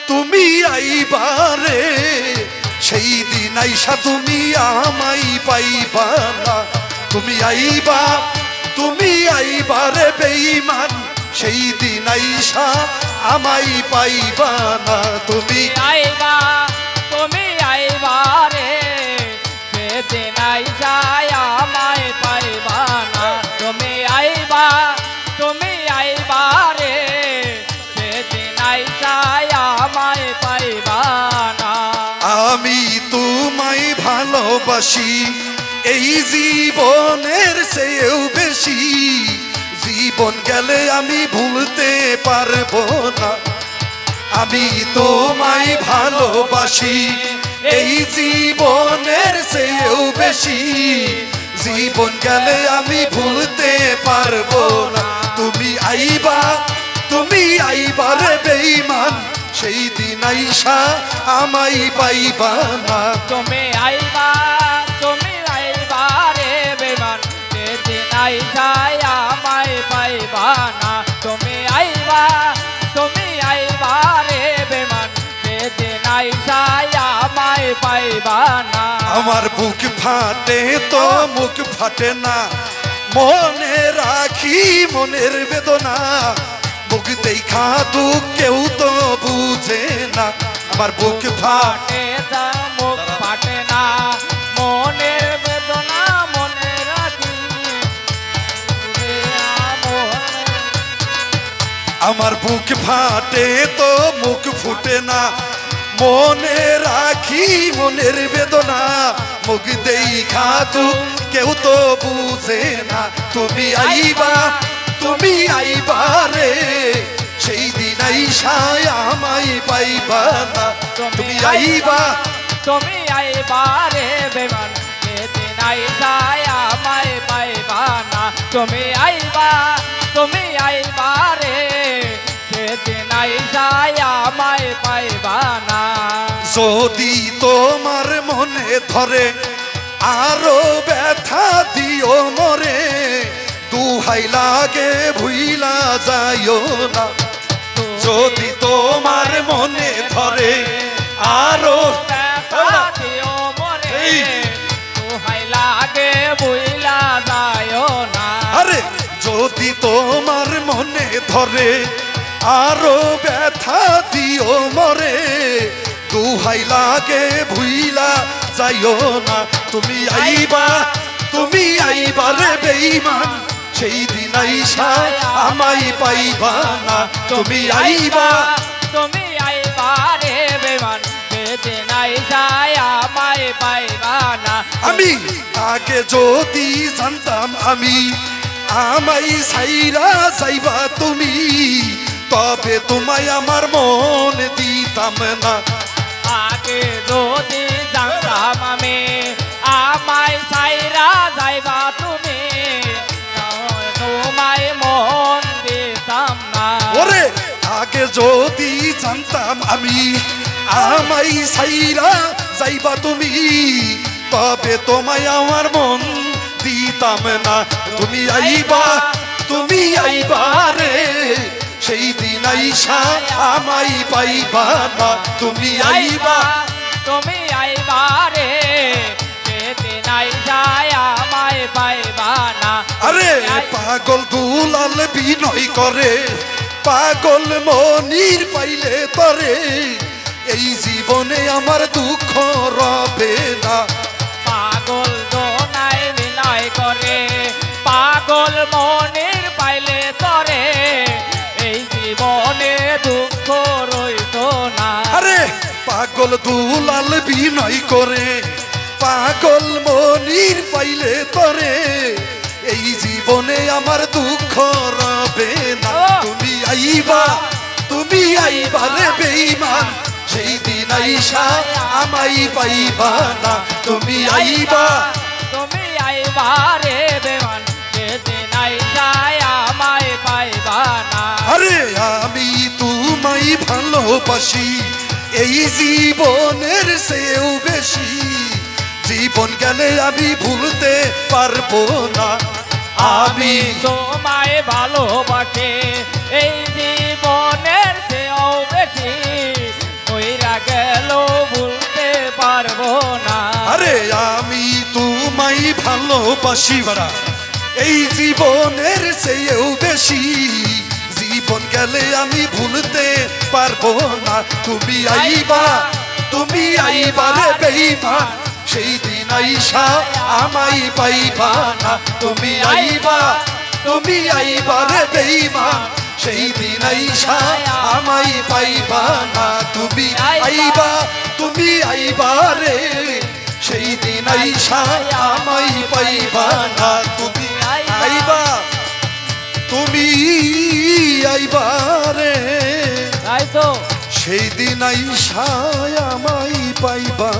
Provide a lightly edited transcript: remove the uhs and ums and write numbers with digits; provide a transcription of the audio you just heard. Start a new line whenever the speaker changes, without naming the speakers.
তুমি আইবা রে সেই দিন আইসা তুমি আমায় পাইবা না তুমি আইবা রে বেঈমান সেই দিন আইসা আমায় পাইবা না তুমি
আইবা রে সেদিন আইসা আমায় পাইবা না তুমি আইবা রে সেদিন আইসা আমায় পাইবা না
আমি তোমায় ভালোবাসি এই জীবনের চেয়েও বেশি জীবন গেলে আমি ভুলতে পারবো না আমি তোমায় ভালোবাসি এই জীবনের চেয়েও বেশি জীবন গেলে আমি ভুলতে পারবো না তুমি আইবা রে বেঈমান সেই দিন আইসা আমায় পাইবা না
তুমি আইবা রে বেঈমান সেদিন আইসা আমায় পাইবা না তুমি আইবা রে বেঈমান সেদিন আইসা আমায় পাইবা না
আমার বুক ফাটে তো মুখ ফাটে না মনে রাখি মনের বেদনা বুক দেখা দুঃখ কেউ তো বুঝে না আমার বুক
ফাটে তা মুখ ফাটে না মনের বেদনা মনে রাখি
আমার বুক ফাটে তো মুখ ফুটে না মনে রাখি মনের বেদনা মুখ দেখা দুঃখ কেউ তো বুঝে না তুমি আইবা রে সেই দিন আইসা আমায় পাইবা না তুমি আইবা
রে বেঈমান সেদিন আইসা আমায় পাইবা না তুমি আইবা রে সেদিন আইসা আমায় পাইবা না
যদি তোমার মনে ধরে আরো ব্যথা দিও মরে দুহাই লাগে ভুইলা যাইও না যদি তোমার মনে ধরে আরো
ব্যথা দিও মরে দুহাই লাগে ভুইলা যাইও না
আরে যদি তোমার মনে ধরে আরো ব্যথা দিও মরে দুহাই লাগে ভুইলা যাইও না তুমি আইবা রে বেঈমান সেই দিন আইসা আমায় পাইবা না তুমি আইবা
রে বেঈমান সেদিন আইসা আমায় পাইবা না
আমি আগে যদি জানতাম আমায় ছাইরা যাইবা তুমি তবে তোমায় আমার মন দিতাম না
আগে যদি জানতাম আমায় ছাইরা যাইবা তুমি তোমায় মন দিতাম না
ওরে আগে যদি জানতাম আমায় ছাইরা যাইবা তুমি তবে তোমায় আমার মন দিতাম না তুমি আইবা রে সেই দিন আইসা আমায় পাইবা না তুমি আইবা
রে সেদিন আইসা আমায় পাইবা না
আরে পাগল দুলাল বিনয় করে পাগল মনির পাইলে তরে এই জীবনে আমার দুঃখ রবে না
পাগল দোনায় বিনয় করে পাগল মনির পাইলে তরে এই জীবনে দুঃখ রইত না
আরে পাগল দুলাল বিনয় করে পাগল মনির পাইলে তরে এই জীবনে আমার দুঃখ রবে না তুমি আইবা রে বেঈমান সেই দিন আইসা আমায় পাইবা না তুমি আইবা
রে বেঈমান সেদিন আইসা আমায় পাইবা না
আরে আমি তোমায় ভালোবাসি এই জীবনের চেয়েও বেশি জীবন গেলে আমি ভুলতে পারবো না
আমি তোমায় ভালোবাসি এই জীবনের
ভালোবাসি বাড়া এই জীবনের চেয়েও বেশি জীবন গেলে আমি ভুলতে পারবো না তুমি আইবা রে বেঈমান সেই দিন আইসা আমায় পাইবা না তুমি আইবা রে বেঈমান সেই দিন আইসা আমায় পাইবা না তুমি আইবা রে সেই দিন আইসা আমায় পাইবা না তুমি আইবা রে
তাই তো
সেই দিন আইসা আমায় পাইবা